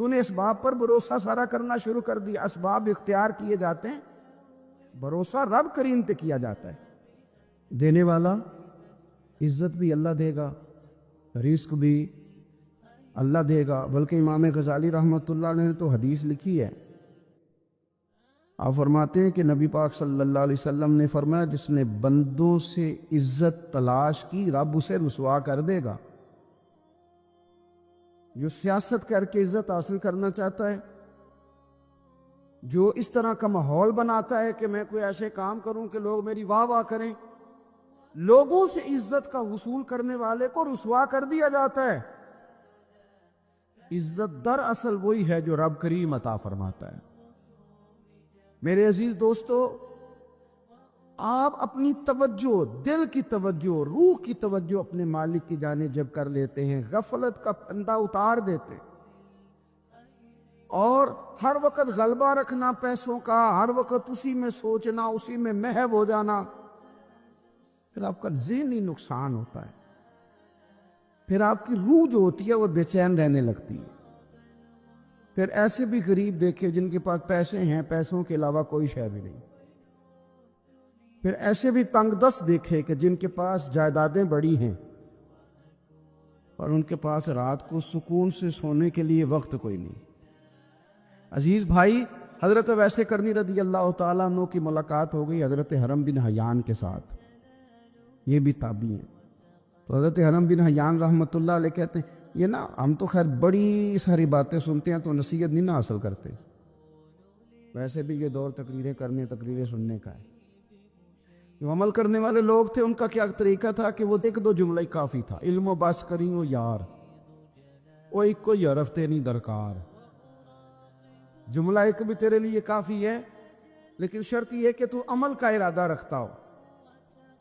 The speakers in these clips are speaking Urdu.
تو نے اسباب پر بھروسہ سارا کرنا شروع کر دیا. اسباب اختیار کیے جاتے ہیں, بھروسہ رب کریم پہ کیا جاتا ہے. دینے والا, عزت بھی اللہ دے گا, رزق بھی اللہ دے گا. بلکہ امام غزالی رحمۃ اللہ علیہ نے تو حدیث لکھی ہے, آپ فرماتے ہیں کہ نبی پاک صلی اللہ علیہ وسلم نے فرمایا جس نے بندوں سے عزت تلاش کی رب اسے رسوا کر دے گا. جو سیاست کر کے عزت حاصل کرنا چاہتا ہے, جو اس طرح کا ماحول بناتا ہے کہ میں کوئی ایسے کام کروں کہ لوگ میری واہ واہ کریں, لوگوں سے عزت کا حصول کرنے والے کو رسوا کر دیا جاتا ہے. عزت در اصل وہی ہے جو رب کریم عطا فرماتا ہے. میرے عزیز دوستو, آپ اپنی توجہ, دل کی توجہ, روح کی توجہ اپنے مالک کی جانب جب کر لیتے ہیں, غفلت کا پردہ اتار دیتے اور ہر وقت غلبہ رکھنا پیسوں کا, ہر وقت اسی میں سوچنا, اسی میں محو ہو جانا, پھر آپ کا ذہنی نقصان ہوتا ہے. پھر آپ کی روح جو ہوتی ہے وہ بے چین رہنے لگتی ہے. پھر ایسے بھی غریب دیکھے جن کے پاس پیسے ہیں, پیسوں کے علاوہ کوئی شے بھی نہیں. پھر ایسے بھی تنگ دست دیکھے کہ جن کے پاس جائیدادیں بڑی ہیں اور ان کے پاس رات کو سکون سے سونے کے لیے وقت کوئی نہیں. عزیز بھائی, حضرت اویس کرنی رضی اللہ تعالیٰ عنہ کی ملاقات ہو گئی حضرت حرم بن حیان کے ساتھ. یہ بھی تابعی ہیں. تو حضرت حرم بن حیان رحمۃ اللہ علیہ کہتے ہیں یہ نا ہم تو خیر بڑی ساری باتیں سنتے ہیں تو نصیحت نہیں نہ حاصل کرتے. ویسے بھی یہ دور تقریریں کرنے, تقریریں سننے کا ہے. جو عمل کرنے والے لوگ تھے ان کا کیا طریقہ تھا کہ وہ ایک دو جملہ ہی کافی تھا. علم و بس کری ہو یار, وہ ایک کوئی عرفتے نہیں درکار. جملہ ایک بھی تیرے لیے کافی ہے, لیکن شرط یہ کہ تو عمل کا ارادہ رکھتا ہو,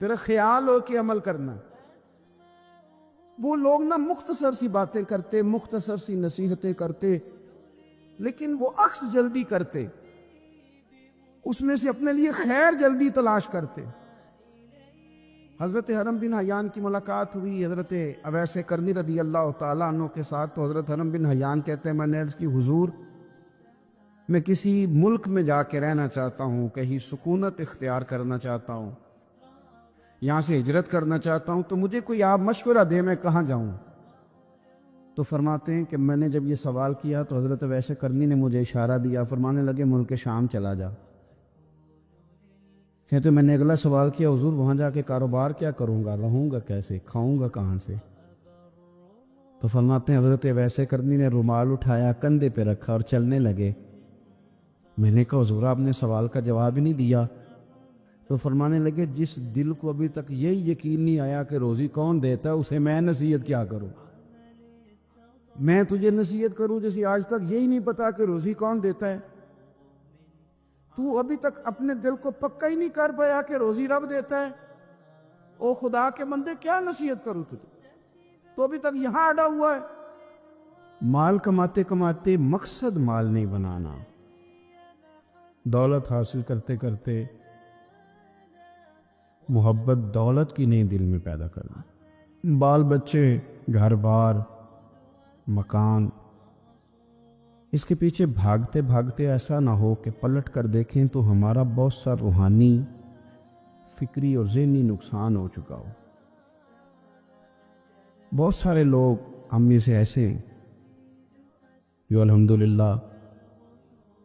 تیرا خیال ہو کہ عمل کرنا. وہ لوگ نا مختصر سی باتیں کرتے, مختصر سی نصیحتیں کرتے, لیکن وہ عکس جلدی کرتے, اس میں سے اپنے لیے خیر جلدی تلاش کرتے. حضرت حرم بن حیان کی ملاقات ہوئی حضرت اویس کرنی رضی اللہ تعالیٰ عنہ کے ساتھ. تو حضرت حرم بن حیان کہتے ہیں میں نے عرض کی حضور میں کسی ملک میں جا کے رہنا چاہتا ہوں, کہیں سکونت اختیار کرنا چاہتا ہوں, یہاں سے ہجرت کرنا چاہتا ہوں, تو مجھے کوئی آپ مشورہ دے میں کہاں جاؤں. تو فرماتے ہیں کہ میں نے جب یہ سوال کیا تو حضرت اویس کرنی نے مجھے اشارہ دیا, فرمانے لگے ملک شام چلا جا. کہتے میں نے اگلا سوال کیا حضور وہاں جا کے کاروبار کیا کروں گا, رہوں گا کیسے, کھاؤں گا کہاں سے. تو فرماتے ہیں حضرت اویس کرنی نے رومال اٹھایا, کندھے پہ رکھا اور چلنے لگے. میں نے کہا حضور آپ نے سوال کا جواب ہی نہیں دیا. تو فرمانے لگے جس دل کو ابھی تک یہی یقین نہیں آیا کہ روزی کون دیتا ہے اسے میں نصیحت کیا کروں. میں تجھے نصیحت کروں جیسے آج تک یہی نہیں پتا کہ روزی کون دیتا ہے. تو ابھی تک اپنے دل کو پکا ہی نہیں کر پایا کہ روزی رب دیتا ہے. او خدا کے بندے کیا نصیحت کروں تجھے, تو ابھی تک یہاں اڑا ہوا ہے. مال کماتے کماتے مقصد مال نہیں بنانا, دولت حاصل کرتے کرتے محبت دولت کی نہیں دل میں پیدا کرنا. بال بچے, گھر بار, مکان, اس کے پیچھے بھاگتے بھاگتے ایسا نہ ہو کہ پلٹ کر دیکھیں تو ہمارا بہت سا روحانی, فکری اور ذہنی نقصان ہو چکا ہو. بہت سارے لوگ ہم میں سے ایسے ہیں جو الحمدللہ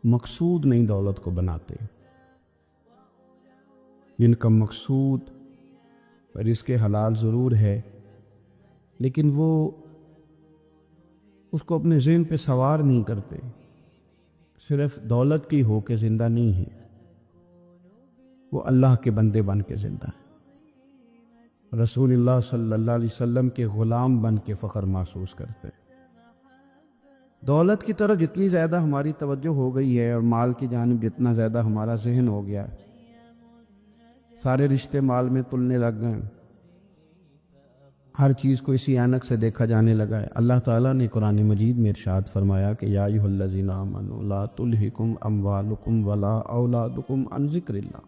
مقصود نہیں دولت کو بناتے, جن کا مقصود رزق حلال ضرور ہے لیکن وہ اس کو اپنے ذہن پہ سوار نہیں کرتے, صرف دولت کی ہو کے زندہ نہیں ہے, وہ اللہ کے بندے بن کے زندہ ہے, رسول اللہ صلی اللہ علیہ وسلم کے غلام بن کے فخر محسوس کرتے. دولت کی طرف جتنی زیادہ ہماری توجہ ہو گئی ہے اور مال کی جانب جتنا زیادہ ہمارا ذہن ہو گیا, سارے رشتے مال میں تلنے لگ گئے, ہر چیز کو اسی عینک سے دیکھا جانے لگا ہے. اللہ تعالیٰ نے قرآن مجید میں ارشاد فرمایا کہ یا ایھا الذین آمنوا لا تلہکم اموالکم ولا اولادکم عن ذکر اللہ.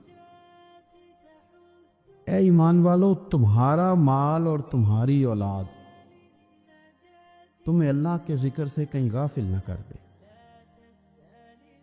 اے ایمان والو, تمہارا مال اور تمہاری اولاد تمہیں اللہ کے ذکر سے کہیں غافل نہ کر دے.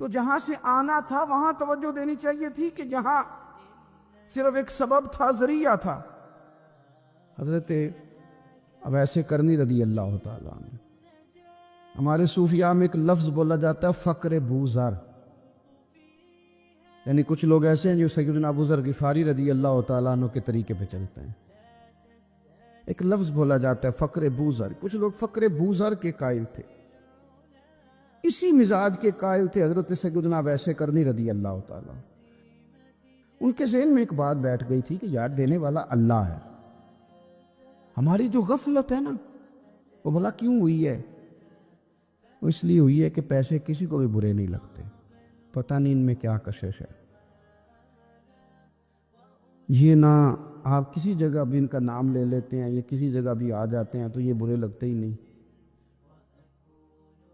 تو جہاں سے آنا تھا وہاں توجہ دینی چاہیے تھی کہ جہاں صرف ایک سبب تھا، ذریعہ تھا۔ حضرت اویس کرنی رضی اللہ تعالیٰ عنہ، ہمارے صوفیاء میں ایک لفظ بولا جاتا ہے فقر بوذر، یعنی کچھ لوگ ایسے ہیں جو سیدنا ابو ذر غفاری رضی اللہ تعالیٰ عنہ کے طریقے پہ چلتے ہیں۔ ایک لفظ بولا جاتا ہے فقر بوذر، کچھ لوگ فقر بوذر کے قائل تھے، اسی مزاج کے قائل تھے حضرت سیدنا اویس کرنی رضی اللہ تعالیٰ۔ ان کے ذہن میں ایک بات بیٹھ گئی تھی کہ یار دینے والا اللہ ہے، ہماری جو غفلت ہے نا وہ بھلا کیوں ہوئی ہے؟ وہ اس لیے ہوئی ہے کہ پیسے کسی کو بھی برے نہیں لگتے، پتہ نہیں ان میں کیا کشش ہے۔ یہ نہ آپ کسی جگہ بھی ان کا نام لے لیتے ہیں، یہ کسی جگہ بھی آ جاتے ہیں تو یہ برے لگتے ہی نہیں۔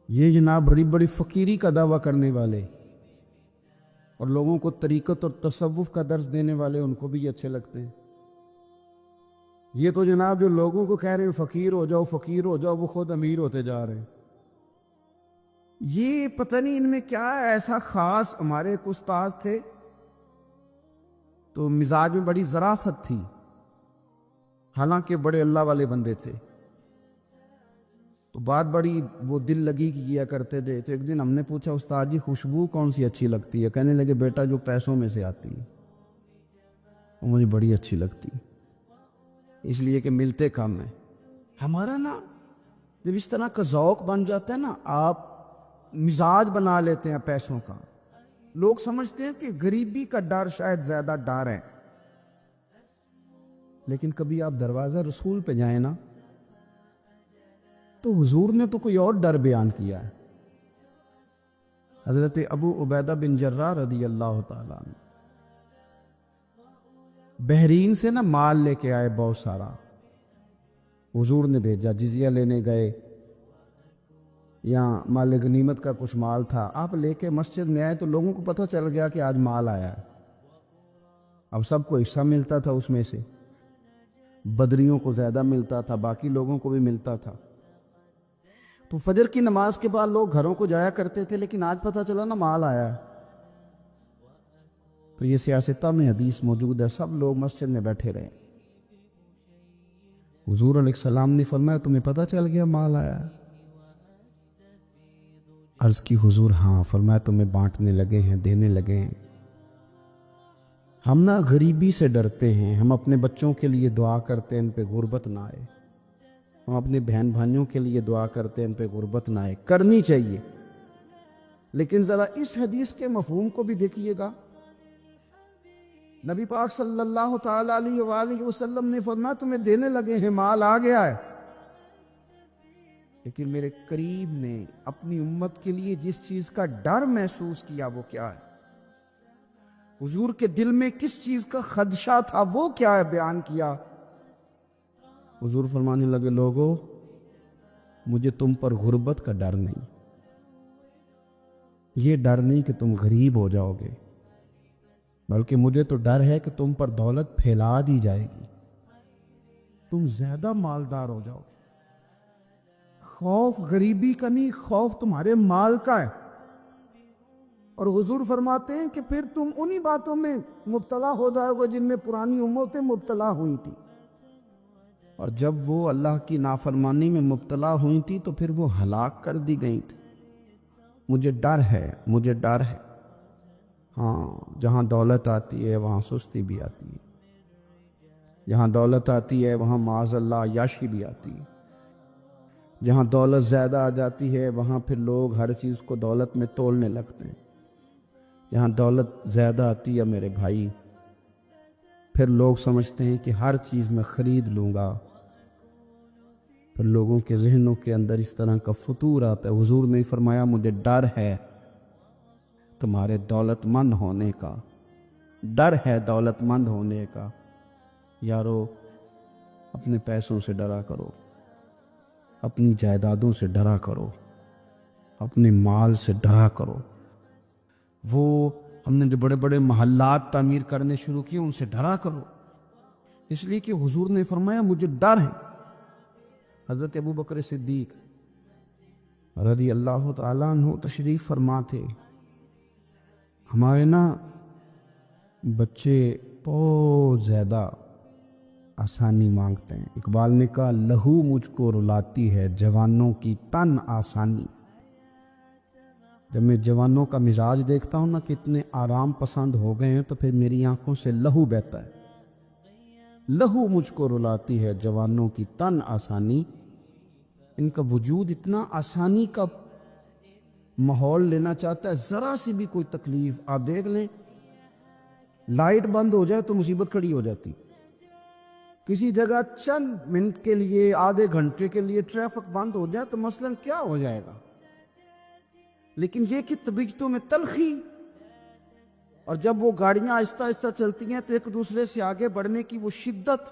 یہ جناب بڑی بڑی فقیری کا دعویٰ کرنے والے اور لوگوں کو طریقت اور تصوف کا درس دینے والے، ان کو بھی یہ اچھے لگتے ہیں۔ یہ تو جناب جو لوگوں کو کہہ رہے ہیں فقیر ہو جاؤ فقیر ہو جاؤ، وہ خود امیر ہوتے جا رہے ہیں۔ یہ پتہ نہیں ان میں کیا ایسا خاص۔ ہمارے ایک استاد تھے تو مزاج میں بڑی ظرافت تھی، حالانکہ بڑے اللہ والے بندے تھے، تو بات بڑی وہ دل لگی کیا کرتے تھے۔ تو ایک دن ہم نے پوچھا استاد جی خوشبو کون سی اچھی لگتی ہے؟ کہنے لگے بیٹا جو پیسوں میں سے آتی ہے وہ مجھے بڑی اچھی لگتی ہے، اس لیے کہ ملتے کم ہیں۔ ہمارا نا جب اس طرح کا ذوق بن جاتا ہے نا، آپ مزاج بنا لیتے ہیں پیسوں کا، لوگ سمجھتے ہیں کہ غریبی کا ڈر شاید زیادہ ڈر ہے، لیکن کبھی آپ دروازہ رسول پہ جائیں نا تو حضور نے تو کوئی اور ڈر بیان کیا ہے۔ حضرت ابو عبیدہ بن جراح رضی اللہ تعالیٰ عنہ بحرین سے نا مال لے کے آئے بہت سارا، حضور نے بھیجا، جزیہ لینے گئے یا مال غنیمت کا کچھ مال تھا، آپ لے کے مسجد میں آئے تو لوگوں کو پتہ چل گیا کہ آج مال آیا ہے۔ اب سب کو حصہ ملتا تھا اس میں سے، بدریوں کو زیادہ ملتا تھا، باقی لوگوں کو بھی ملتا تھا۔ تو فجر کی نماز کے بعد لوگ گھروں کو جایا کرتے تھے، لیکن آج پتہ چلا نا مال آیا ہے۔ تو یہ سیاستہ میں حدیث موجود ہے، سب لوگ مسجد میں بیٹھے رہے۔ حضور علیہ السلام نے فرمایا تمہیں پتہ چل گیا مال آیا ہے؟ عرض کی حضور ہاں۔ فرمایا تمہیں بانٹنے لگے ہیں، دینے لگے ہیں۔ ہم نا غریبی سے ڈرتے ہیں، ہم اپنے بچوں کے لیے دعا کرتے ہیں ان پہ غربت نہ آئے، ہم اپنے بہن بھائیوں کے لیے دعا کرتے ہیں ان پہ غربت نہ آئے، کرنی چاہیے، لیکن ذرا اس حدیث کے مفہوم کو بھی دیکھیے گا۔ نبی پاک صلی اللہ تعالیٰ علیہ وآلہ وسلم نے فرمایا تمہیں دینے لگے ہیں، مال آ گیا ہے، لیکن میرے قریب نے اپنی امت کے لیے جس چیز کا ڈر محسوس کیا وہ کیا ہے؟ حضور کے دل میں کس چیز کا خدشہ تھا وہ کیا ہے بیان کیا۔ حضور فرمانے لگے لوگو مجھے تم پر غربت کا ڈر نہیں، یہ ڈر نہیں کہ تم غریب ہو جاؤ گے، بلکہ مجھے تو ڈر ہے کہ تم پر دولت پھیلا دی جائے گی، تم زیادہ مالدار ہو جاؤ گے۔ خوف غریبی کا نہیں، خوف تمہارے مال کا ہے۔ اور حضور فرماتے ہیں کہ پھر تم انہی باتوں میں مبتلا ہو جاؤ گے جن میں پرانی امتیں مبتلا ہوئی تھی، اور جب وہ اللہ کی نافرمانی میں مبتلا ہوئی تھی تو پھر وہ ہلاک کر دی گئی تھی۔ مجھے ڈر ہے، مجھے ڈر ہے۔ ہاں جہاں دولت آتی ہے وہاں سستی بھی آتی ہے، جہاں دولت آتی ہے وہاں معاذ اللہ عیاشی بھی آتی ہے، جہاں دولت زیادہ آ جاتی ہے وہاں پھر لوگ ہر چیز کو دولت میں تولنے لگتے ہیں۔ جہاں دولت زیادہ آتی ہے میرے بھائی، پھر لوگ سمجھتے ہیں کہ ہر چیز میں خرید لوں گا، پھر لوگوں کے ذہنوں کے اندر اس طرح کا فطور آتا ہے۔ حضور نے فرمایا مجھے ڈر ہے تمہارے دولت مند ہونے کا، ڈر ہے دولت مند ہونے کا۔ یارو اپنے پیسوں سے ڈرا کرو، اپنی جائیدادوں سے ڈرا کرو، اپنے مال سے ڈرا کرو۔ وہ ہم نے جو بڑے بڑے محلات تعمیر کرنے شروع کیے ان سے ڈرا کرو، اس لیے کہ حضور نے فرمایا مجھے ڈر ہے۔ حضرت ابو بکر صدیق رضی اللہ تعالیٰ عنہ تشریف فرما تھے، ہمارے نا بچے بہت زیادہ آسانی مانگتے ہیں. اقبال نے کہا لہو مجھ کو رلاتی ہے جوانوں کی تن آسانی. جب میں جوانوں کا مزاج دیکھتا ہوں نا کتنے آرام پسند ہو گئے ہیں تو پھر میری آنکھوں سے لہو بہتا ہے. لہو مجھ کو رلاتی ہے جوانوں کی تن آسانی. ان کا وجود اتنا آسانی کا ماحول لینا چاہتا ہے. ذرا سی بھی کوئی تکلیف آپ دیکھ لیں, لائٹ بند ہو جائے تو مصیبت کھڑی ہو جاتی. کسی جگہ چند منٹ کے لیے آدھے گھنٹے کے لیے ٹریفک بند ہو جائے تو مثلاً کیا ہو جائے گا. لیکن یہ کہ طبیعتوں میں تلخی, اور جب وہ گاڑیاں آہستہ آہستہ چلتی ہیں تو ایک دوسرے سے آگے بڑھنے کی وہ شدت,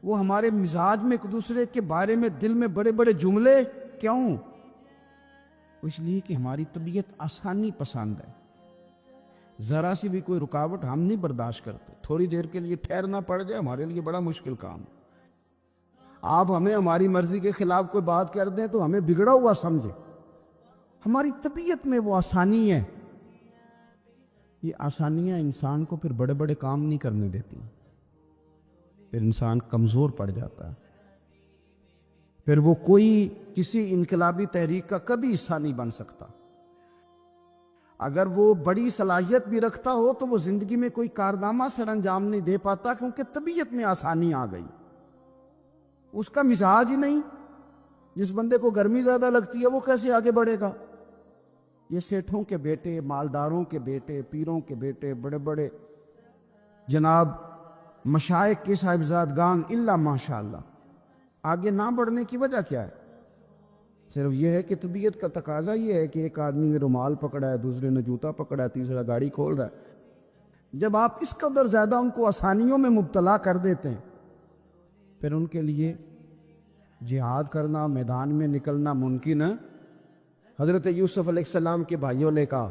وہ ہمارے مزاج میں ایک دوسرے کے بارے میں دل میں بڑے بڑے جملے. کیوں؟ اس لیے کہ ہماری طبیعت آسانی پسند ہے. ذرا سی بھی کوئی رکاوٹ ہم نہیں برداشت کرتے. تھوڑی دیر کے لیے ٹھہرنا پڑ جائے ہمارے لیے بڑا مشکل کام. آپ ہمیں ہماری مرضی کے خلاف کوئی بات کر دیں تو ہمیں بگڑا ہوا سمجھے. ہماری طبیعت میں وہ آسانی ہے. یہ آسانیاں انسان کو پھر بڑے بڑے کام نہیں کرنے دیتی. پھر انسان کمزور پڑ جاتا ہے. پھر وہ کوئی کسی انقلابی تحریک کا کبھی حصہ نہیں بن سکتا. اگر وہ بڑی صلاحیت بھی رکھتا ہو تو وہ زندگی میں کوئی کارنامہ سر انجام نہیں دے پاتا, کیونکہ طبیعت میں آسانی آ گئی. اس کا مزاج ہی نہیں. جس بندے کو گرمی زیادہ لگتی ہے وہ کیسے آگے بڑھے گا؟ یہ سیٹھوں کے بیٹے, مالداروں کے بیٹے, پیروں کے بیٹے, بڑے بڑے جناب مشائخ کے صاحبزادگان الا ماشاءاللہ آگے نہ بڑھنے کی وجہ کیا ہے؟ صرف یہ ہے کہ طبیعت کا تقاضا یہ ہے کہ ایک آدمی نے رومال پکڑا ہے, دوسرے نے جوتا پکڑا ہے, تیسرا گاڑی کھول رہا ہے. جب آپ اس قدر زیادہ ان کو آسانیوں میں مبتلا کر دیتے ہیں پھر ان کے لیے جہاد کرنا, میدان میں نکلنا ممکن ہے. حضرت یوسف علیہ السلام کے بھائیوں نے کہا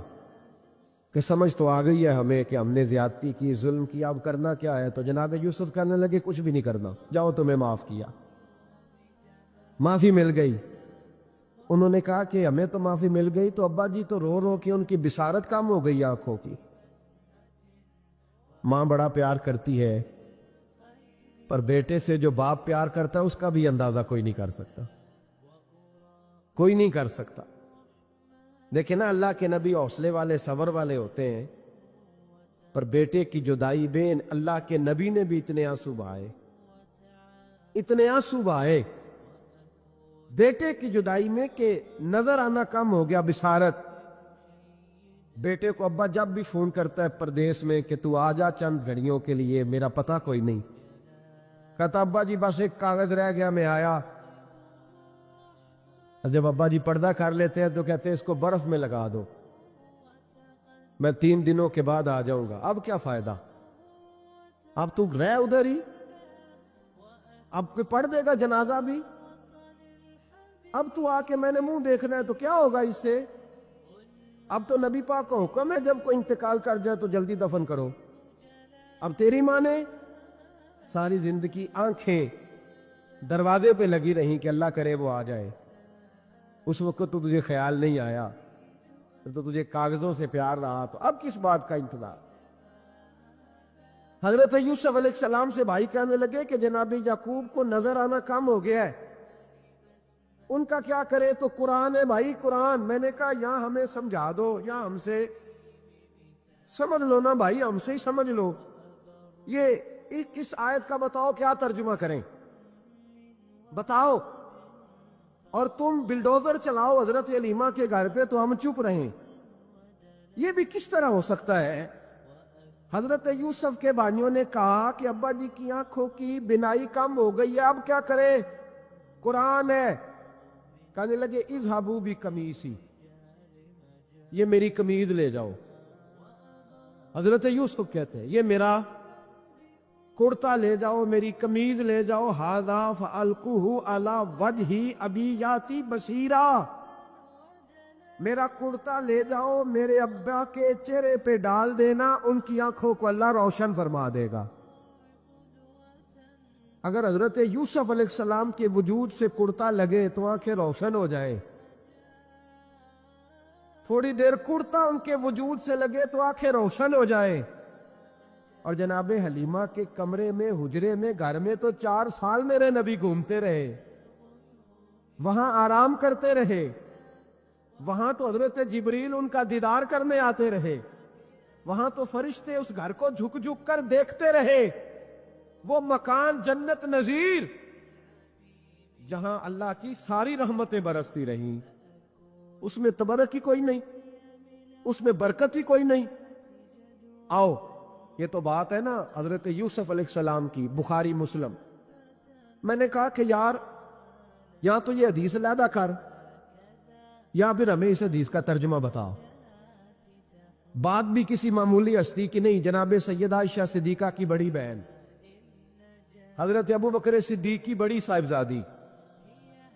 کہ سمجھ تو آ گئی ہے ہمیں کہ ہم نے زیادتی کی, ظلم کیا, اب کرنا کیا ہے؟ تو جناب یوسف کہنے لگے کچھ بھی نہیں کرنا, جاؤ تمہیں معاف کیا. معافی مل گئی. انہوں نے کہا کہ ہمیں تو معافی مل گئی, تو ابا جی تو رو رو کے ان کی بصارت کم ہو گئی آنکھوں کی. ماں بڑا پیار کرتی ہے, پر بیٹے سے جو باپ پیار کرتا ہے اس کا بھی اندازہ کوئی نہیں کر سکتا. کوئی نہیں کر سکتا. دیکھیں نا, اللہ کے نبی حوصلے والے, صبر والے ہوتے ہیں, پر بیٹے کی جدائی بین اللہ کے نبی نے بھی اتنے آنسو بہائے, اتنے آنسو بہائے بیٹے کی جدائی میں کہ نظر آنا کم ہو گیا بصارت. بیٹے کو ابا جب بھی فون کرتا ہے پردیس میں کہ تو آ جا چند گھڑیوں کے لیے, میرا پتہ کوئی نہیں. کہتا ابا جی بس ایک کاغذ رہ گیا, میں آیا. جب ابا جی پردہ کر لیتے ہیں تو کہتے ہیں اس کو برف میں لگا دو, میں 3 دنوں کے بعد آ جاؤں گا. اب کیا فائدہ, اب تو رہ ادھر ہی, اب کوئی پڑھ دے گا جنازہ بھی. اب تو آ کے میں نے منہ دیکھنا ہے تو کیا ہوگا اس سے؟ اب تو نبی پاک کا حکم ہے جب کوئی انتقال کر جائے تو جلدی دفن کرو. اب تیری ماں نے ساری زندگی آنکھیں دروازے پہ لگی رہیں کہ اللہ کرے وہ آ جائے. اس وقت تو تجھے خیال نہیں آیا, تو تجھے کاغذوں سے پیار رہا, تو اب کس بات کا انتظار؟ حضرت یوسف علیہ السلام سے بھائی کہنے لگے کہ جناب یعقوب کو نظر آنا کم ہو گیا ہے, ان کا کیا کرے؟ تو قرآن ہے بھائی, قرآن. میں نے کہا یا ہمیں سمجھا دو یا ہم سے سمجھ لو نا بھائی, ہم سے ہی سمجھ لو. یہ کس آیت کا بتاؤ, کیا ترجمہ کریں بتاؤ. اور تم بلڈوزر چلاؤ حضرت علیمہ کے گھر پہ تو ہم چپ رہیں. یہ بھی کس طرح ہو سکتا ہے؟ حضرت یوسف کے بھائیوں نے کہا کہ ابا جی کی آنکھوں کی بینائی کم ہو گئی ہے, اب کیا کرے؟ قرآن ہے. کہنے لگے اذهبوا بقمیصی, یہ میری قمیض لے جاؤ. حضرت یوسف کہتے ہیں یہ میرا کرتا لے جاؤ, میری قمیض لے جاؤ. ھذا فالقوہ علی وجہ ابی یاتی بصیرا, میرا کرتا لے جاؤ, میرے ابا کے چہرے پہ ڈال دینا, ان کی آنکھوں کو اللہ روشن فرما دے گا. اگر حضرت یوسف علیہ السلام کے وجود سے کرتا لگے تو آنکھیں روشن ہو جائیں. تھوڑی دیر کرتا ان کے وجود سے لگے تو آنکھیں روشن ہو جائے. اور جناب حلیمہ کے کمرے میں، حجرے میں، گھر میں تو 4 سال میرے نبی گھومتے رہے، وہاں آرام کرتے رہے، وہاں تو حضرت جبریل ان کا دیدار کرنے آتے رہے، وہاں تو فرشتے اس گھر کو جھک جھک کر دیکھتے رہے. وہ مکان جنت نظیر جہاں اللہ کی ساری رحمتیں برستی رہیں، اس میں تبرک ہی کوئی نہیں، اس میں برکت ہی کوئی نہیں. آؤ، یہ تو بات ہے نا حضرت یوسف علیہ السلام کی، بخاری مسلم. میں نے کہا کہ یار یا تو یہ حدیث علیحدہ کر یا پھر ہمیں اس حدیث کا ترجمہ بتاؤ. بات بھی کسی معمولی ہستی کی نہیں، جناب سیدہ عائشہ صدیقہ کی بڑی بہن، حضرت ابو بکر صدیق کی بڑی صاحبزادی،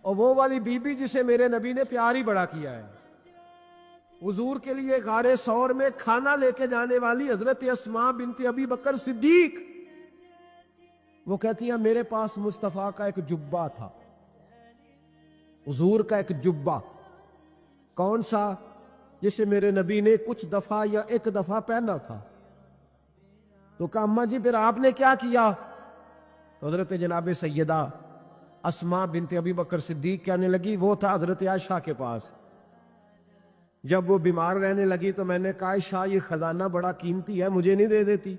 اور وہ والی بی بی جسے میرے نبی نے پیار ہی بڑا کیا ہے. حضور کے لیے غار ثور میں کھانا لے کے جانے والی حضرت اسماء بنت ابی بکر صدیق، وہ کہتی ہیں میرے پاس مصطفیٰ کا ایک جبہ تھا، حضور کا ایک جبہ. کون سا؟ جسے میرے نبی نے کچھ دفعہ یا ایک دفعہ پہنا تھا. تو کہا اماں جی پھر آپ نے کیا کیا؟ تو حضرت جناب سیدہ اسماء بنت ابی بکر صدیق کہنے لگی وہ تھا حضرت عائشہ کے پاس. جب وہ بیمار رہنے لگی تو میں نے کہا عائشہ یہ خزانہ بڑا قیمتی ہے، مجھے نہیں دے دیتی؟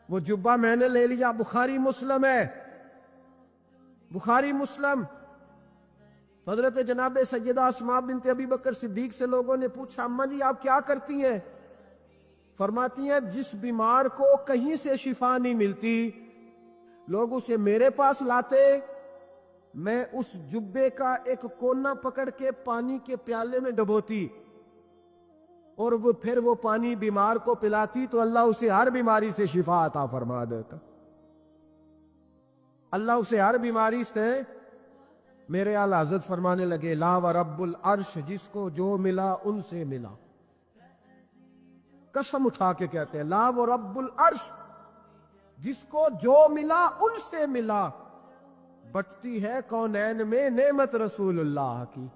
وہ جبہ میں نے لے لیا. بخاری مسلم ہے، بخاری مسلم. حضرت جناب سیدہ اسماء بنت ابی بکر صدیق سے لوگوں نے پوچھا اماں جی آپ کیا کرتی ہیں؟ فرماتی ہیں جس بیمار کو کہیں سے شفا نہیں ملتی لوگ اسے میرے پاس لاتے، میں اس جبے کا ایک کونا پکڑ کے پانی کے پیالے میں ڈبوتی اور وہ پھر وہ پانی بیمار کو پلاتی تو اللہ اسے ہر بیماری سے شفا عطا فرما دیتا. اللہ اسے ہر بیماری سے. میرے اعلی حضرت فرمانے لگے لا و رب العرش، جس کو جو ملا ان سے ملا. قسم اٹھا کے کہتے ہیں لا و رب العرش، جس کو جو ملا ان سے ملا. بٹتی ہے کونین میں نعمت رسول اللہ کی،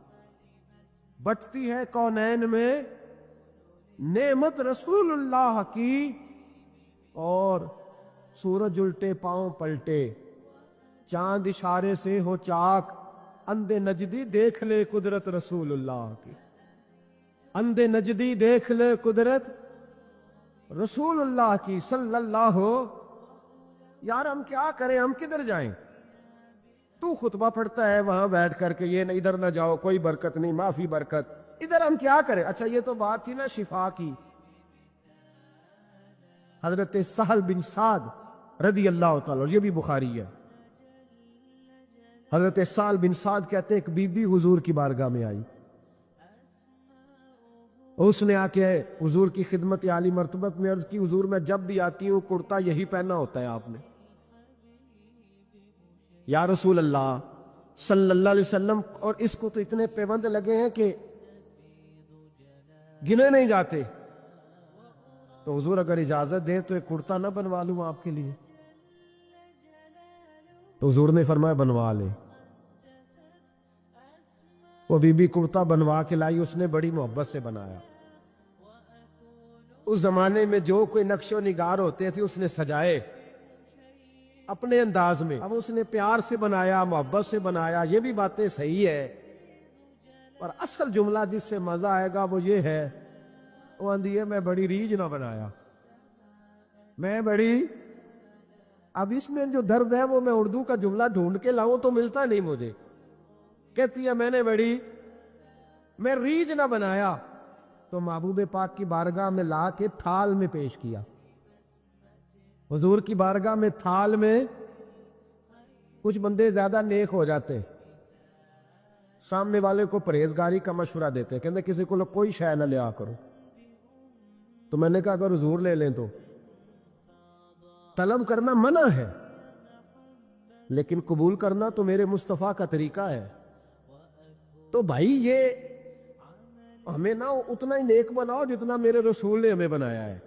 بٹتی ہے کونین میں نعمت رسول اللہ کی. اور سورج الٹے پاؤں پلٹے، چاند اشارے سے ہو چاک، اندھے نجدی دیکھ لے قدرت رسول اللہ کی. اندھے نجدی دیکھ لے قدرت رسول اللہ کی صلی اللہ ہو. یار ہم کیا کریں، ہم کدھر جائیں؟ تو خطبہ پڑھتا ہے وہاں بیٹھ کر کے یہ ادھر نہ جاؤ، کوئی برکت نہیں، معافی برکت. ادھر ہم کیا کریں؟ اچھا یہ تو بات تھی نا شفا کی. حضرت سہل بن سعد رضی اللہ تعالی، یہ بھی بخاری ہے. حضرت سہل بن سعد کہتے ایک بی بی حضور کی بارگاہ میں آئی، اس نے آ کے حضور کی خدمت عالی مرتبت میں عرض کی حضور میں جب بھی آتی ہوں کرتا یہی پہنا ہوتا ہے آپ نے. یا رسول اللہ صلی اللہ علیہ وسلم، اور اس کو تو اتنے پیوند لگے ہیں کہ گنے نہیں جاتے. تو حضور اگر اجازت دیں تو ایک کرتا نہ بنوا لوں آپ کے لیے؟ تو حضور نے فرمایا بنوا لے. وہ بی بی کرتا بنوا کے لائی، اس نے بڑی محبت سے بنایا. اس زمانے میں جو کوئی نقش و نگار ہوتے تھے اس نے سجائے اپنے انداز میں. اب اس نے پیار سے بنایا، محبت سے بنایا، یہ بھی باتیں صحیح ہے، پر اصل جملہ جس سے مزہ آئے گا وہ یہ ہے، وہ آندھی ہے میں بڑی ریج نہ بنایا، میں بڑی. اب اس میں جو درد ہے وہ میں اردو کا جملہ ڈھونڈ کے لاؤں تو ملتا نہیں مجھے. کہتی ہے میں ریج نہ بنایا. تو محبوب پاک کی بارگاہ میں لا کے تھال میں پیش کیا. حضور کی بارگاہ میں تھال میں. کچھ بندے زیادہ نیک ہو جاتے، سامنے والے کو پرہیزگاری کا مشورہ دیتے، کہتے کسی کو کوئی شے نہ لیا کرو. تو میں نے کہا اگر حضور لے لیں تو طلب کرنا منع ہے، لیکن قبول کرنا تو میرے مصطفیٰ کا طریقہ ہے. تو بھائی یہ ہمیں نہ اتنا ہی نیک بناؤ جتنا میرے رسول نے ہمیں بنایا ہے.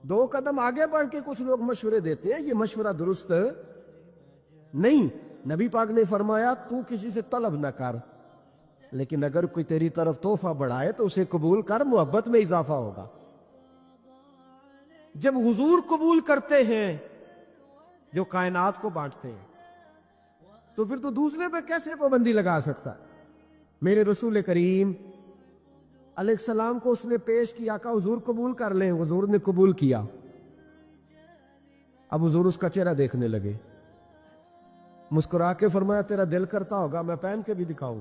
2 قدم آگے بڑھ کے کچھ لوگ مشورے دیتے ہیں، یہ مشورہ درست نہیں. نبی پاک نے فرمایا تو کسی سے طلب نہ کر، لیکن اگر کوئی تیری طرف تحفہ بڑھائے تو اسے قبول کر، محبت میں اضافہ ہوگا۔ جب حضور قبول کرتے ہیں جو کائنات کو بانٹتے ہیں، تو پھر تو دوسرے پہ کیسے پابندی لگا سکتا ہے؟ میرے رسول کریم علیہ السلام کو اس نے پیش کیا، کہا حضور قبول کر لیں، حضور نے قبول کیا۔ اب حضور اس کا چہرہ دیکھنے لگے، مسکرا کے فرمایا تیرا دل کرتا ہوگا میں پہن کے بھی دکھاؤں؟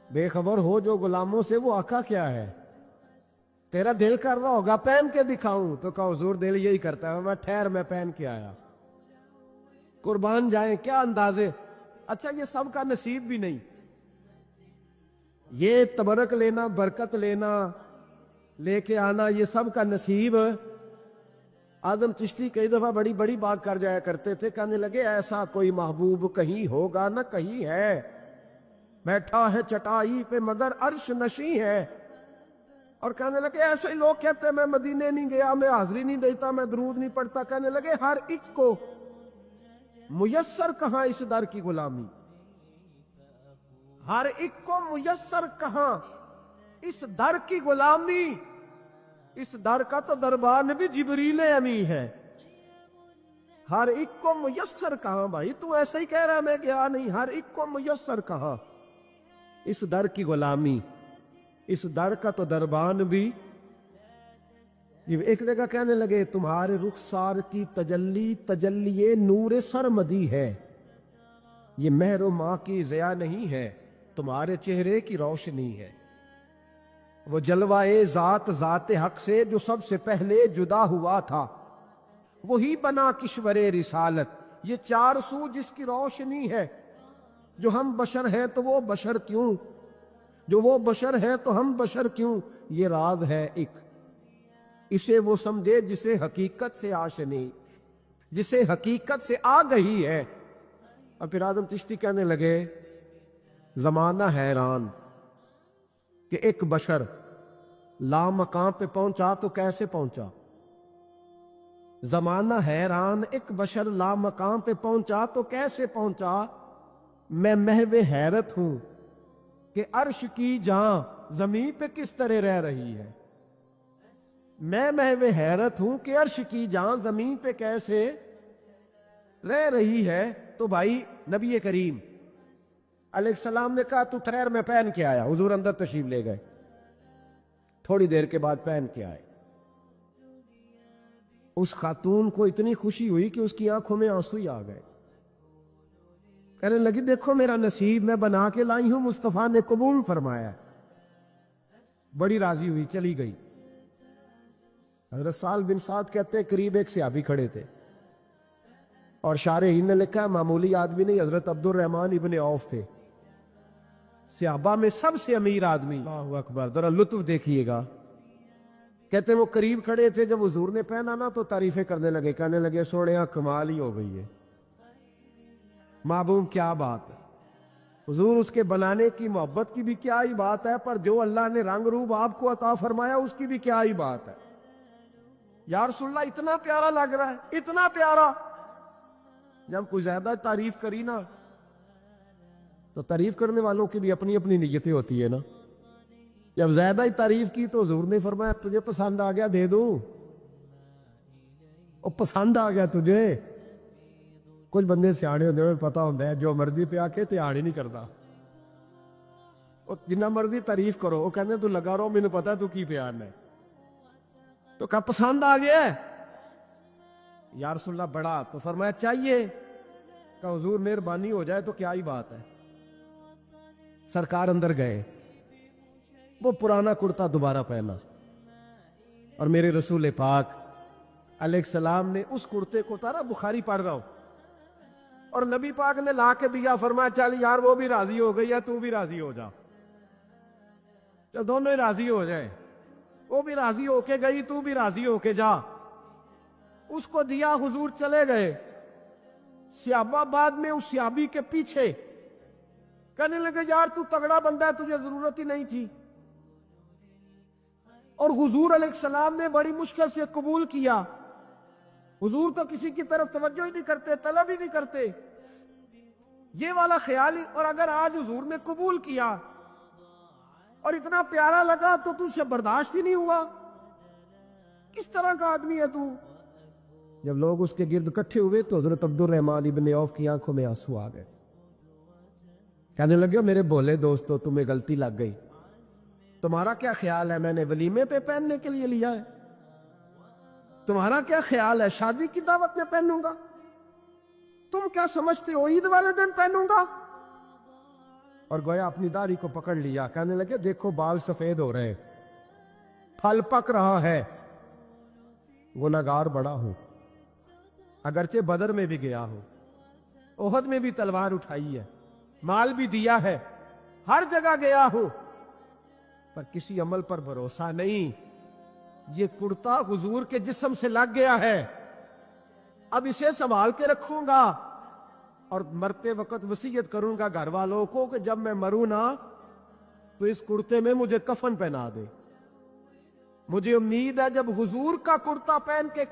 بے خبر ہو جو غلاموں سے، وہ آقا کیا ہے؟ تیرا دل کر رہا ہوگا پہن کے دکھاؤں؟ تو کہا حضور دل یہی کرتا ہے، میں ٹھہر میں پہن کے آیا۔ قربان جائیں کیا اندازے۔ اچھا یہ سب کا نصیب بھی نہیں، یہ تبرک لینا، برکت لینا، لے کے آنا، یہ سب کا نصیب۔ آدم چشتی کئی دفعہ بڑی بڑی بات کر جایا کرتے تھے، کہنے لگے ایسا کوئی محبوب کہیں ہوگا نہ کہیں ہے، بیٹھا ہے چٹائی پہ مگر عرش نشیں ہے۔ اور کہنے لگے ایسے ہی لوگ کہتے ہیں میں مدینے نہیں گیا، میں حاضری نہیں دیتا، میں درود نہیں پڑھتا۔ کہنے لگے ہر ایک کو میسر کہاں اس در کی غلامی، ہر ایک کو میسر کہاں اس در کی غلامی۔ اس در کا تو دربان بھی جبریل امی ہے، ہر ایک کو میسر کہاں۔ بھائی تو ایسا ہی کہہ رہا میں گیا نہیں، ہر ایک کو میسر کہاں اس در کی غلامی، اس در کا تو دربان بھی۔ ایک جگہ کہنے لگے تمہارے رخسار کی تجلی تجلی نور سرمدی ہے، یہ مہر و ماں کی ضیاء نہیں ہے، تمہارے چہرے کی روشنی ہے۔ وہ جلوہ ذات ذات حق سے جو سب سے پہلے جدا ہوا تھا، وہی بنا کشور رسالت، یہ چار سو جس کی روشنی ہے۔ جو ہم بشر ہیں تو وہ بشر کیوں، جو وہ بشر ہے تو ہم بشر کیوں، یہ راز ہے ایک، اسے وہ سمجھے جسے حقیقت سے آشنی، جسے حقیقت سے آگہی ہے۔ اور پھر آدم چشتی کہنے لگے زمانہ حیران کہ ایک بشر لامکان پہ پہنچا تو کیسے پہنچا، زمانہ حیران ایک بشر لامکان پہ پہنچا تو کیسے پہنچا۔ میں محو حیرت ہوں کہ عرش کی جاں زمین پہ کس طرح رہ رہی ہے، میں محو حیرت ہوں کہ عرش کی جاں زمین پہ کیسے رہ رہی ہے۔ تو بھائی نبی کریم علیہ السلام نے کہا تو ٹھہر میں پہن کے آیا۔ حضور اندر تشریف لے گئے، تھوڑی دیر کے بعد پہن کے آئے۔ اس خاتون کو اتنی خوشی ہوئی کہ اس کی آنکھوں میں آنسو ہی آ گئے، کہنے لگی دیکھو میرا نصیب میں بنا کے لائی ہوں، مصطفیٰ نے قبول فرمایا۔ بڑی راضی ہوئی، چلی گئی۔ حضرت سال بن سعد کہتے ہیں قریب ایک صحابی کھڑے تھے، اور شارحین نے لکھا ہے معمولی آدمی نہیں، حضرت عبد الرحمن ابن عوف تھے، صحابہ میں سب سے امیر آدمی۔ اللہ اکبر، ذرا لطف دیکھیے گا۔ کہتے ہیں وہ قریب کھڑے تھے، جب حضور نے پہنا نا تو تعریفیں کرنے لگے، کہنے لگے سوڑیاں کمال ہی ہو گئی ہے، معبوم کیا بات ہے۔ حضور اس کے بنانے کی محبت کی بھی کیا ہی بات ہے، پر جو اللہ نے رنگ روپ آپ کو عطا فرمایا اس کی بھی کیا ہی بات ہے۔ یا رسول اللہ اتنا پیارا لگ رہا ہے، اتنا پیارا۔ جب کوئی زیادہ تعریف کری نا تو تعریف کرنے والوں کی بھی اپنی اپنی نیتیں ہوتی ہے نا۔ جب زیادہ ہی تعریف کی تو حضور نے فرمایا تجھے پسند آ گیا دے دوں، اور پسند آ گیا تجھے۔ کچھ بندے سیانے ہوتے ہیں، پتا ہوتا ہے جو مرضی پہ آ کے دھیان ہی نہیں کرتا، جنہ مرضی تعریف کرو وہ کہتے تو لگا رہو مجھے پتا تو کی پیار ہے۔ تو کہا پسند آ گیا ہے یا رسول اللہ بڑا، تو فرمایا چاہیے، کہا حضور مہربانی ہو جائے تو کیا ہی بات ہے۔ سرکار اندر گئے، وہ پرانا کرتا دوبارہ پہنا، اور میرے رسول پاک علیہ السلام نے اس کرتے کو اتارا، بخاری پڑھ رہا ہوں، اور نبی پاک نے لا کے دیا، فرمایا چل یار وہ بھی راضی ہو گئی ہے تو بھی راضی ہو جا، چل دونوں ہی راضی ہو جائے، وہ بھی راضی ہو کے گئی تو بھی راضی ہو کے جا۔ اس کو دیا، حضور چلے گئے۔ صحابہ بعد میں اس صحابی کے پیچھے کہنے لگے یار تو تگڑا بندہ ہے، تجھے ضرورت ہی نہیں تھی۔ اور حضور علیہ السلام نے بڑی مشکل سے قبول کیا۔ حضور تو کسی کی طرف توجہ ہی نہیں کرتے، طلب ہی نہیں کرتے۔ یہ والا خیال ہی. اور اگر آج حضور نے قبول کیا اور اتنا پیارا لگا تو تجھ سے برداشت ہی نہیں ہوا. کس طرح کا آدمی ہے تو؟ جب لوگ اس کے گرد اکٹھے ہوئے تو حضرت عبد الرحمن ابن عوف کی آنکھوں میں آنسو آ گئے. کہنے لگے میرے بھولے دوستو تمہیں غلطی لگ گئی. تمہارا کیا خیال ہے میں نے ولیمے پہ پہننے کے لیے لیا ہے؟ تمہارا کیا خیال ہے شادی کی دعوت میں پہنوں گا؟ تم کیا سمجھتے ہو عید والے دن پہنوں گا؟ اور گویا اپنی داڑھی کو پکڑ لیا. کہنے لگے دیکھو بال سفید ہو رہے، پھل پک رہا ہے. گنہگار بڑا ہوں، اگرچہ بدر میں بھی گیا ہوں، احد میں بھی تلوار اٹھائی ہے، مال بھی دیا ہے، ہر جگہ گیا ہوں، پر کسی عمل پر بھروسہ نہیں. یہ کرتا حضور کے جسم سے لگ گیا ہے، اب اسے سنبھال کے رکھوں گا اور مرتے وقت وصیت کروں گا گھر والوں کو کہ جب میں مروں نا تو اس کرتے میں مجھے کفن پہنا دے. مجھے امید ہے جب حضور کا کرتا پہن کے